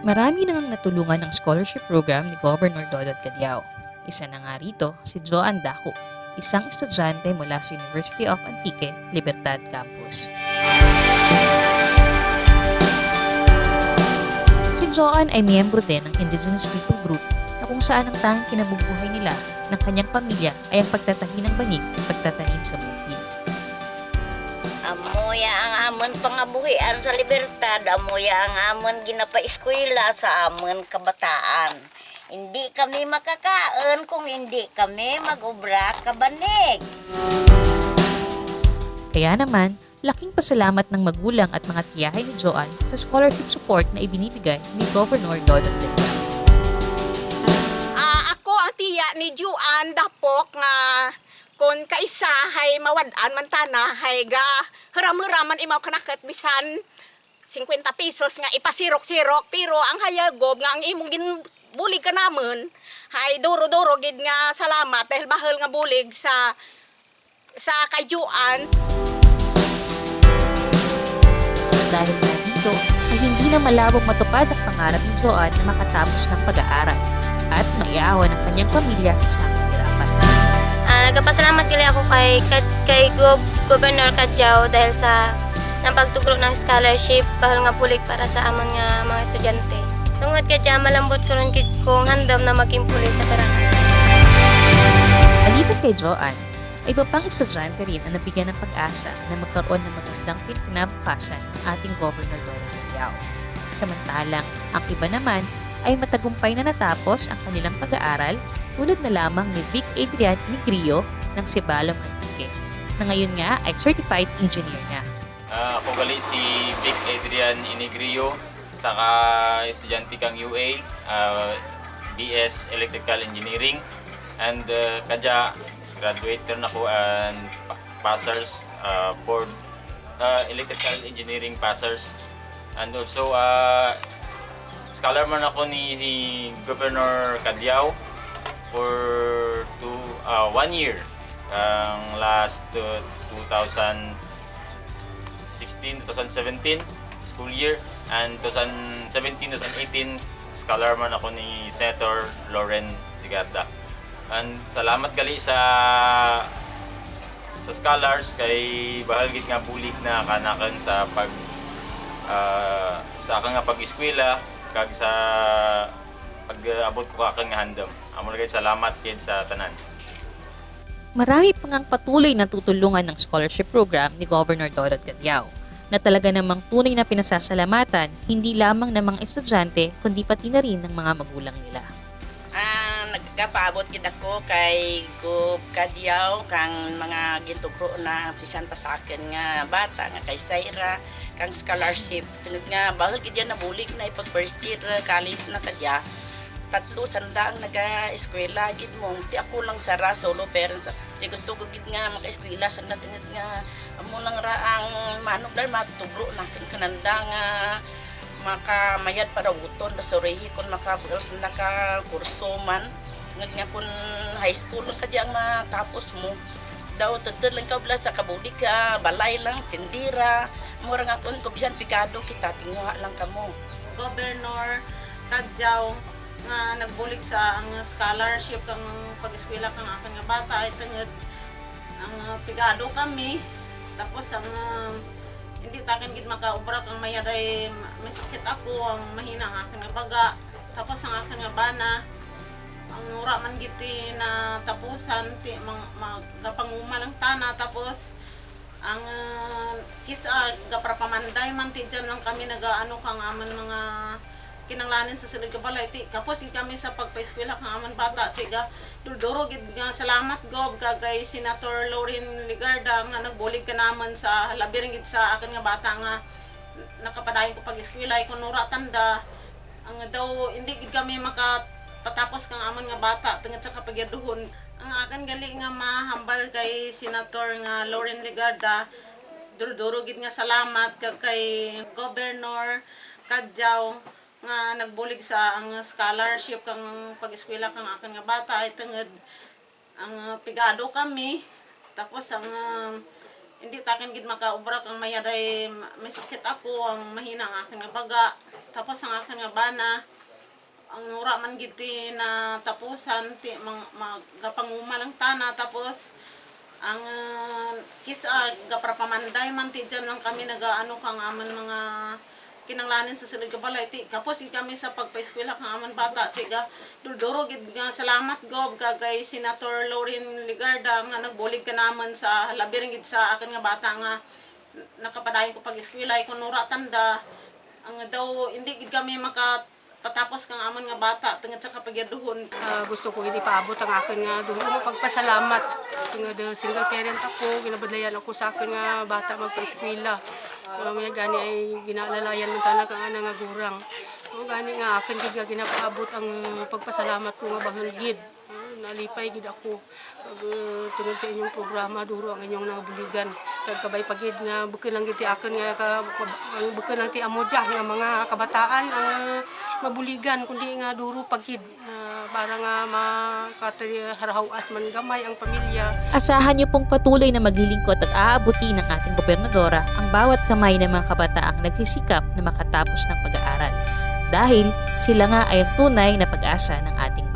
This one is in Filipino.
Marami nang natulungan ng scholarship program ni Governor Dodot Cadiao. Isa na nga rito si Joan Daco, isang estudyante mula sa University of Antique, Libertad Campus. Si Joan ay miyembro din ng Indigenous People Group na kung saan ang tanging kinabubuhay nila ng kanyang pamilya ay ang pagtatahi ng banig at pagtatanim sa bukid. Amoya ang amon pangabuhian sa libertad, amoya ang amon ginapaeskwela sa amon kabataan. Hindi kami makakaon kung hindi kami mag-ubra kabanig. Kaya naman, laking pasalamat ng magulang at mga tiyahin ni Joan sa scholarship support na ibinibigay ni Governor Dodot Cadiao. Ako ang tiya ni Juan Dapok nga kung kaisa hay mawadaan man tana hay ga haram-haraman imaw kanakat bisan 50 pesos nga ipasirok-sirok pero ang hayagob nga ang imong ginbulig ka namon hay duro-duro gid nga salamat dahil bahal nga bulig sa kay Juan. Dahil nga dito ay hindi na malabong matupad ang pangarap ni Joan na makatapos ng pag-aaral at maiawan ang kanyang pamilya sa kahirapan. Nagpasalamat gali ako kay Governor Cadiao dahil sa nang pagtugro ng scholarship bahal nga pulig para sa amon nga mga estudyante. Tungod kay malambot karon gid kong handam na maging pulis sa Parangal. Alibot kay Joan, ay iba pang estudyante rin ang nabigyan ng pag-asa na magkaroon ng magandang kinabukasan ng ating Governor Dodot Cadiao. Samantalang ang iba naman ay matagumpay na natapos ang kanilang pag-aaral tulad na lamang ni Vic Adrian Inigrio ng Sibalom Antique na ngayon nga ay certified engineer na. Ako gali si Vic Adrian Inigrio, saka estudyante kang UA, BS Electrical Engineering, and kadya graduator na ko and passers, board electrical engineering passers, and also scholar man ako ni Governor Cadiao for 1 year, ang last 2016-2017 school year, and 2017-2018 scholar man ako ni Senator Loren Ligarda. And salamat gali sa scholars kay bahal gid nga bulig na kanakan sa sa akong nga pag-eskwela kag sa pag-abot ko akong nga handom. Amo gid salamat gid sa tanan. Marami pang ang patuloy na tutulungan ng scholarship program ni Governor Dodot Cadiao na talaga namang tunay na pinasasalamatan hindi lamang ng mga estudyante kundi pati na rin ng mga magulang nila. Nagkapaabot gid ako kay Gob Cadiao kang mga gintugro na pisan pa sa akin nga bata nga kay Saira kang scholarship tungod nga bahal gid yan nabulig na ipag first year college na kadya 300 ang naga-eskwela gid mo ti ako lang sara solo parents ti gusto ko gid nga maka-eskwela sa natingit nga amo lang ra ang manok dal matugro natin kananda nga makamayad para uton da sorehi kun maka-girls naka-kurso man ngud nga kun high school lang kadya nga tapos mo daw tudtod lang ka sa kabulig ka balay lang tindira mura nga kun ko bisan pikado kita tinguha lang kamo. Governor Cadiao nga nagbulig sa ang scholarship kang pag-eskwela kang aking nga bata ay tungod ang pigado kami tapos ang hindi takin gid makaubra kang mayaday may sakit ako ang mahina ang aking nga baga tapos ang aking nga bana ang ura man giti na tapusan ti magapanguma lang tana tapos ang kisa gaprapamanday man ti dyan lang kami nagaano kang aman mga kinanglanin sa sulod ka balay ti kapos gid kami sa pagpaeskwela kang aman bata ti ga durduro gid nga salamat gob kay Senator Loren Ligarda nga nagbulig ka naman sa labiring gid sa akin nga bata nga nakapadayon ko pag-eskwela kun ura tanda ang daw hindi gid kami makapatapos kang aman nga bata tungod sa kapagyaduhon ang akan gali nga mahambal kay Senator nga Loren Ligarda durduro gid nga salamat kay Governor Cadiao nga nagbulig sa ang scholarship kang pag-eskwela kang akin nga bata ay tungod ang pigado kami tapos ang hindi takin gid makaubra kang mayaday may sakit ako, ang mahina ang aking nga baga. Tapos ang aking nga bana, ang nura man gid ti na tapusan ti magapanguma lang tana. Tapos ang kisa gaprapamanday man ti dyan lang kami nagaano kang aman mga kinanglanin sa sulod ka balay ti kapos gid kami sa pagpaeskwela kang aman bata ti ga durduro gid nga salamat gob kay Senator Loren Legarda nga nagbulig ka naman sa labiring gid sa akin nga bata nga nakapadayon ko pag-eskwela kun nura tanda ang daw hindi gid kami patapos kang amon nga bata tungod sa kapagyaduhon. Gusto ko ipaabot ang akin nga duho mo pagpasalamat tungod single parent ako, ginabadlayan ako sa akin nga bata magpa-eskwela. May gani ay ginaalalayan man tana kang ana nga gurang. Gani nga akin gid ginapaabot ang pagpasalamat ko nga bahol gid. Nalipay gid ako tungod sa inyong programa duro ang inyong nabuligan kag kabay pagid nga buken lang gid ti akin nga buken lang ti amodya nga mga kabataan ang mabuligan kundi nga duro pagid para nga makatiharawas man gamay ang pamilya. Asahan niyo pong patuloy na maglilingkod at aabuti ng ating gobernadora ang bawat kamay ng mga kabataang nagsisikap na makatapos ng pag-aaral. Dahil sila nga ay ang tunay na pag-asa ng ating